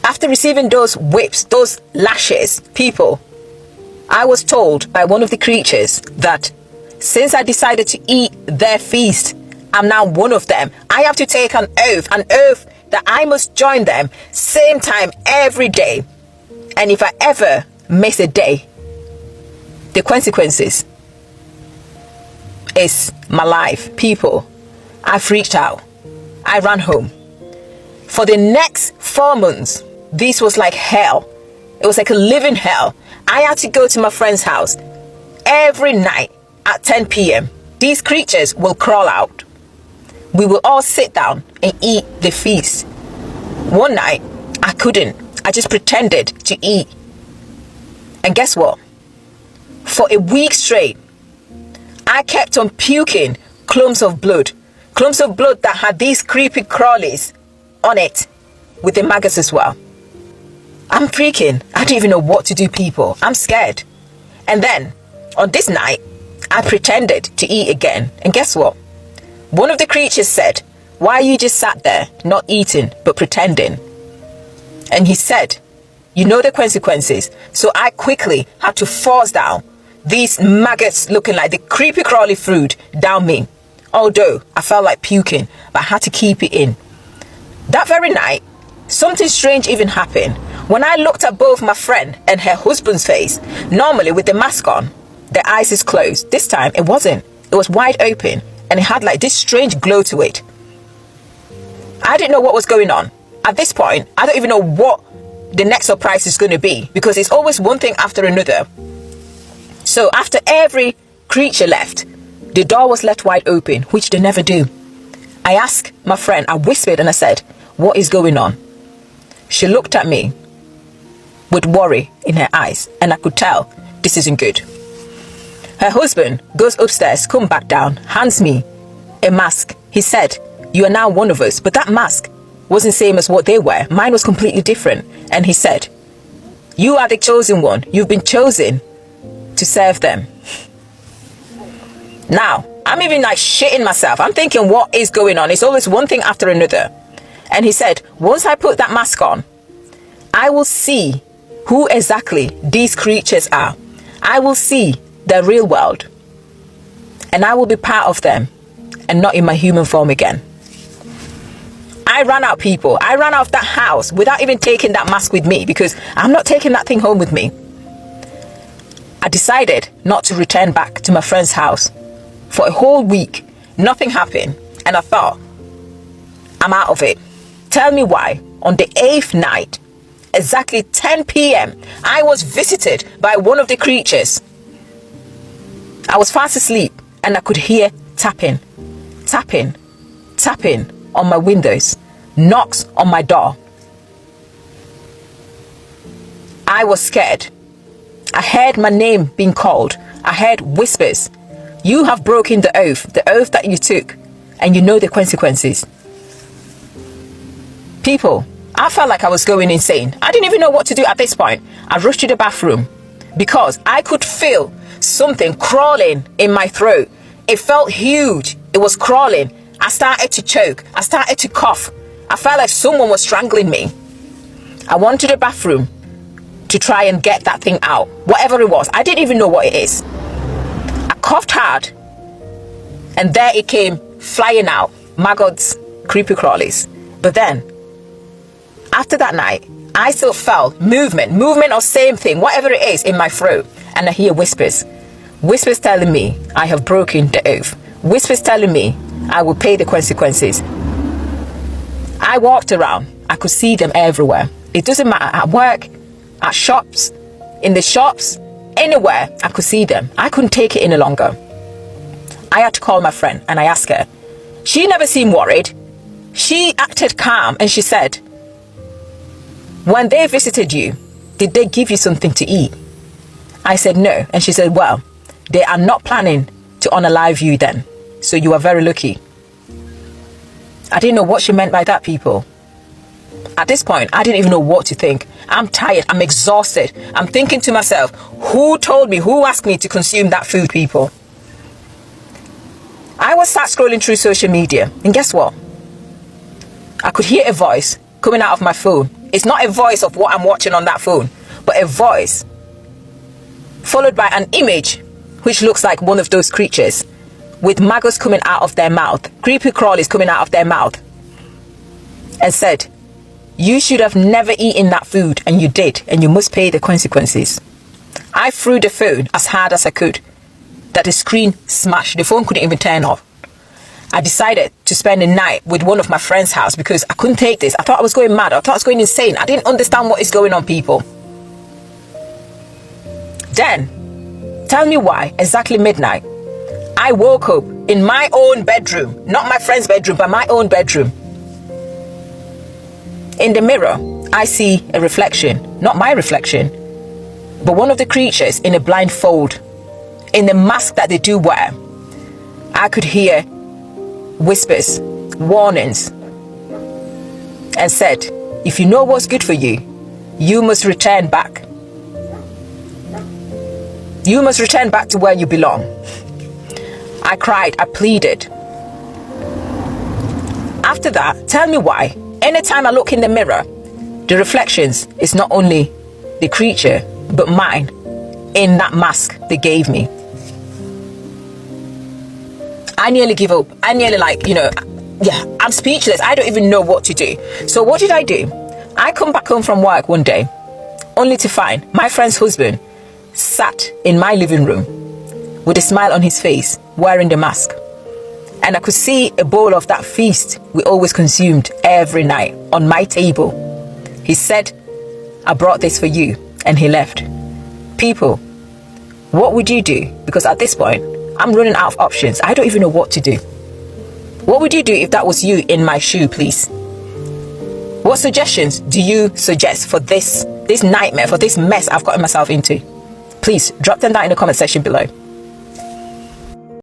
After receiving those whips, those lashes, people, I was told by one of the creatures that since I decided to eat their feast, I'm now one of them. I have to take an oath that I must join them same time every day. And if I ever miss a day, the consequences is my life. People, I freaked out. I ran home. For the next 4 months, this was like hell. It was like a living hell. I had to go to my friend's house every night at 10 p.m. These creatures will crawl out. We will all sit down and eat the feast. One night, I couldn't. I just pretended to eat. And guess what? For a week straight, I kept on puking clumps of blood. Clumps of blood that had these creepy crawlies on it with the maggots as well. I'm freaking. I don't even know what to do, people. I'm scared. And then, on this night, I pretended to eat again. And guess what? One of the creatures said, why you just sat there, not eating, but pretending? And he said, you know the consequences. So I quickly had to force down these maggots looking like the creepy crawly food down me. Although I felt like puking, but I had to keep it in. That very night, something strange even happened. When I looked at both my friend and her husband's face, normally with the mask on, their eyes is closed. This time it wasn't. It was wide open and it had like this strange glow to it. I didn't know what was going on. At this point, I don't even know what the next surprise is going to be because it's always one thing after another. So after every creature left, the door was left wide open, which they never do. I asked my friend, I whispered and I said, what is going on? She looked at me with worry in her eyes and I could tell this isn't good. Her husband goes upstairs, come back down, hands me a mask. He said, you are now one of us. But that mask wasn't same as what they were. Mine was completely different. And he said, you are the chosen one. You've been chosen to serve them. Now, I'm even like shitting myself. I'm thinking, what is going on? It's always one thing after another. And he said, once I put that mask on, I will see who exactly these creatures are. I will see the real world. And I will be part of them and not in my human form again. I ran out, people. I ran out of that house without even taking that mask with me because I'm not taking that thing home with me. I decided not to return back to my friend's house for a whole week. Nothing happened. And I thought, I'm out of it. Tell me why. On the 8th night, exactly 10 p.m., I was visited by one of the creatures. I was fast asleep and I could hear tapping, tapping, tapping on my windows, knocks on my door. I was scared. I heard my name being called. I heard whispers. You have broken the oath that you took, and you know the consequences. People, I felt like I was going insane. I didn't even know what to do at this point. I rushed to the bathroom because I could feel something crawling in my throat. It felt huge. It was crawling. I started to choke. I started to cough. I felt like someone was strangling me. I went to the bathroom to try and get that thing out. Whatever it was. I didn't even know what it is. I coughed hard. And there it came flying out. Maggots, creepy crawlies. But then, after that night, I still felt movement or same thing, whatever it is in my throat. And I hear whispers. Whispers telling me I have broken the oath. Whispers telling me I will pay the consequences. I walked around. I could see them everywhere. It doesn't matter. At work, at shops, in the shops, anywhere, I could see them. I couldn't take it any longer. I had to call my friend and I asked her. She never seemed worried. She acted calm and she said, when they visited you, did they give you something to eat? I said no. And she said, well, they are not planning to unalive you then. So you are very lucky. I didn't know what she meant by that, people. At this point, I didn't even know what to think. I'm tired. I'm exhausted. I'm thinking to myself, who told me, who asked me to consume that food, people? I was sat scrolling through social media. And guess what? I could hear a voice coming out of my phone. It's not a voice of what I'm watching on that phone, but a voice followed by an image which looks like one of those creatures with maggots coming out of their mouth, creepy crawlies coming out of their mouth, and said, you should have never eaten that food, and you did, and you must pay the consequences. I threw the phone as hard as I could, that the screen smashed. The phone couldn't even turn off. I decided to spend the night with one of my friend's house because I couldn't take this. I thought I was going mad. I thought I was going insane. I didn't understand what is going on, people. Then, tell me why, exactly midnight, I woke up in my own bedroom, not my friend's bedroom, but my own bedroom. In the mirror, I see a reflection, not my reflection, but one of the creatures in a blindfold, in the mask that they do wear. I could hear whispers, warnings, and said, if you know what's good for you, you must return back. You must return back to where you belong. I cried, I pleaded. After that, tell me why, anytime I look in the mirror, the reflections is not only the creature, but mine, in that mask they gave me. I nearly give up. I nearly I'm speechless. I don't even know what to do. So what did I do? I come back home from work one day, only to find my friend's husband sat in my living room with a smile on his face, wearing the mask. And I could see a bowl of that feast we always consumed every night on my table. He said, I brought this for you, and he left. People, what would you do? Because at this point, I'm running out of options. I don't even know what to do. What would you do if that was you in my shoe, please? What suggestions do you suggest for this nightmare, for this mess I've gotten myself into? Please drop them down in the comment section below.